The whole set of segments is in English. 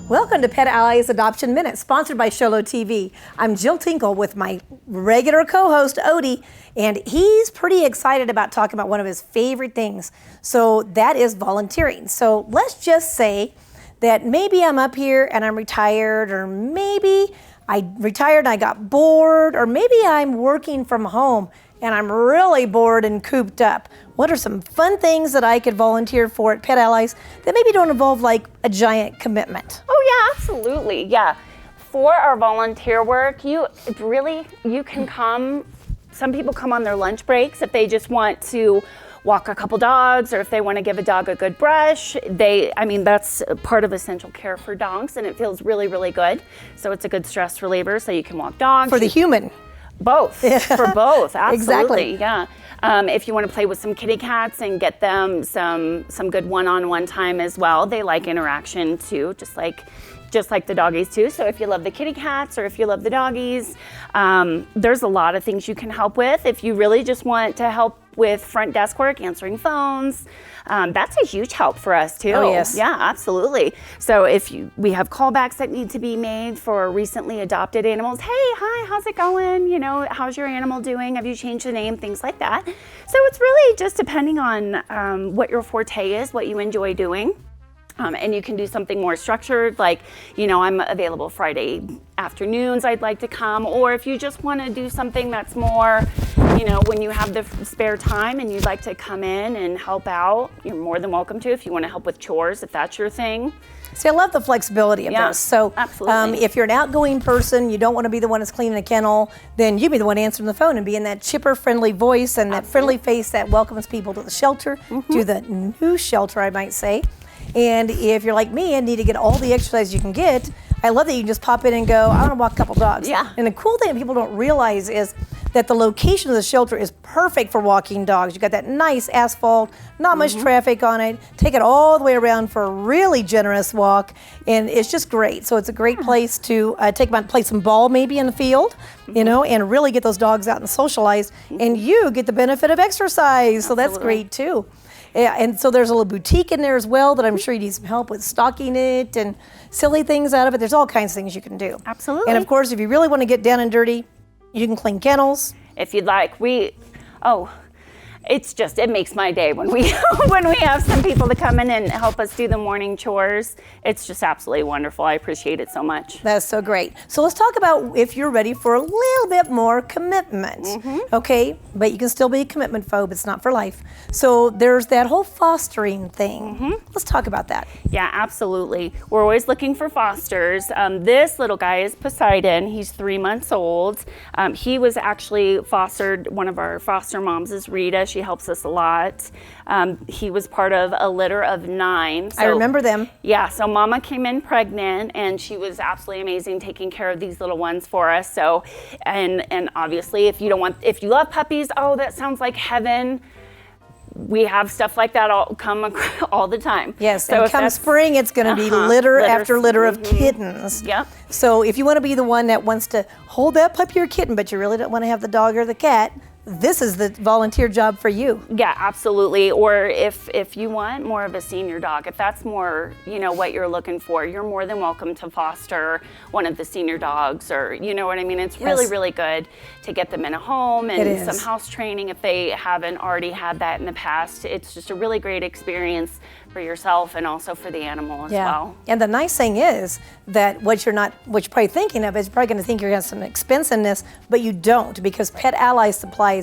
Welcome to Pet Allies Adoption Minute, sponsored by Sholo TV. I'm Jill Tinkel with my regular co-host, Odie, and he's pretty excited about talking about one of his favorite things. So that is volunteering. So let's just say that maybe I'm up here and I'm retired, or maybe I retired and I got bored, or maybe I'm working from home and I'm really bored and cooped up. What are some fun things that I could volunteer for at Pet Allies that maybe don't involve like a giant commitment? Oh yeah, absolutely, yeah. For our volunteer work, you can come, some people come on their lunch breaks if they just want to walk a couple dogs, or if they want to give a dog a good brush. That's part of essential care for dogs, and it feels really, really good. So it's a good stress reliever, so you can walk dogs. For the human. Both, for both, absolutely, Exactly. yeah. If you want to play with some kitty cats and get them some good one-on-one time as well, they like interaction too, just like the doggies too. So if you love the kitty cats or if you love the doggies, there's a lot of things you can help with. If you really just want to help with front desk work, answering phones, that's a huge help for us too. Oh yes. Yeah, absolutely. So we have callbacks that need to be made for recently adopted animals. Hey, hi, how's it going? You know, how's your animal doing? Have you changed the name? Things like that. So it's really just depending on what your forte is, what you enjoy doing. And you can do something more structured, like, you know, I'm available Friday afternoons, I'd like to come. Or if you just want to do something that's more, you know, when you have the spare time and you'd like to come in and help out, you're more than welcome to. If you want to help with chores, if that's your thing. See, I love the flexibility of this. So absolutely. If you're an outgoing person, you don't want to be the one that's cleaning a kennel, then you be the one answering the phone and being that chipper, friendly voice and that friendly face that welcomes people to the shelter, to the new shelter, I might say. And if you're like me and need to get all the exercise you can get, I love that you can just pop in and go, I want to walk a couple dogs. Yeah. And the cool thing that people don't realize is that the location of the shelter is perfect for walking dogs. You got that nice asphalt, not much traffic on it. Take it all the way around for a really generous walk, and it's just great. So it's a great place to take them out and play some ball maybe in the field, you know, and really get those dogs out and socialize, and you get the benefit of exercise. So that's great too. Yeah, and so there's a little boutique in there as well that I'm sure you need some help with stocking it and silly things out of it. There's all kinds of things you can do. Absolutely. And of course, if you really want to get down and dirty, you can clean kennels. If you'd like, it makes my day when we have some people to come in and help us do the morning chores. It's just absolutely wonderful. I appreciate it so much. That's so great. So let's talk about if you're ready for a little bit more commitment. Okay, but you can still be a commitment phobe. It's not for life. So there's that whole fostering thing. Let's talk about that. Yeah, absolutely. We're always looking for fosters. This little guy is Poseidon. He's 3 months old. He was actually fostered. One of our foster moms is Rita. She helps us a lot. He was part of a litter of 9. So, I remember them. Yeah, so Mama came in pregnant, and she was absolutely amazing taking care of these little ones for us. So, and obviously, if you love puppies, oh, that sounds like heaven. We have stuff like that all the time. Yes, so and come spring, it's going to be litter after litter of kittens. Yep. So if you want to be the one that wants to hold that puppy or kitten, but you really don't want to have the dog or the cat, this is the volunteer job for you. Yeah, absolutely. Or if you want more of a senior dog, if that's more, you know, what you're looking for, you're more than welcome to foster one of the senior dogs, or you know what I mean? It's really, really good to get them in a home and some house training if they haven't already had that in the past. It's just a really great experience for yourself and also for the animal as well. And the nice thing is that what you're probably thinking of is you're probably going to think you're going to have some expense in this, but you don't, because Pet Allies supplies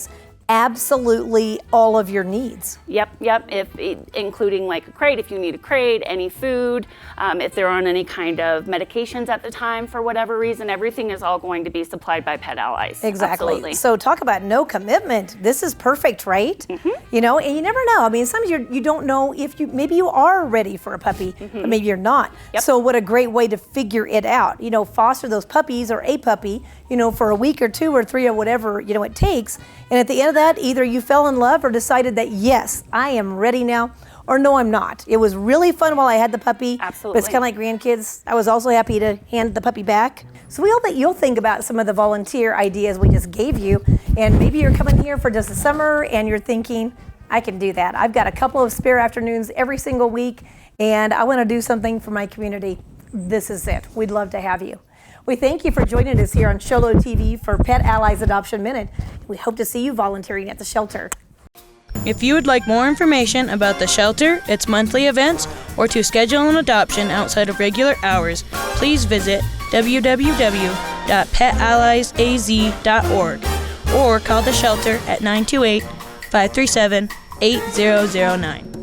absolutely all of your needs. Yep. Including like a crate, if you need a crate, any food, if they're on any kind of medications at the time for whatever reason, everything is all going to be supplied by Pet Allies. Exactly. Absolutely. So talk about no commitment. This is perfect, right? You know, and you never know. I mean, sometimes you don't know if maybe you are ready for a puppy, but maybe you're not. So what a great way to figure it out. You know, foster those puppies or a puppy, you know, for a week or 2 or 3 or whatever, you know, it takes. And at the end of that, either you fell in love or decided that, yes, I am ready now, or no, I'm not. It was really fun while I had the puppy. Absolutely. But it's kind of like grandkids. I was also happy to hand the puppy back. So we hope that you'll think about some of the volunteer ideas we just gave you. And maybe you're coming here for just the summer and you're thinking, I can do that. I've got a couple of spare afternoons every single week and I want to do something for my community. This is it. We'd love to have you. We thank you for joining us here on Sholo TV for Pet Allies Adoption Minute. We hope to see you volunteering at the shelter. If you would like more information about the shelter, its monthly events, or to schedule an adoption outside of regular hours, please visit www.PetAlliesAz.org or call the shelter at 928-537-8009.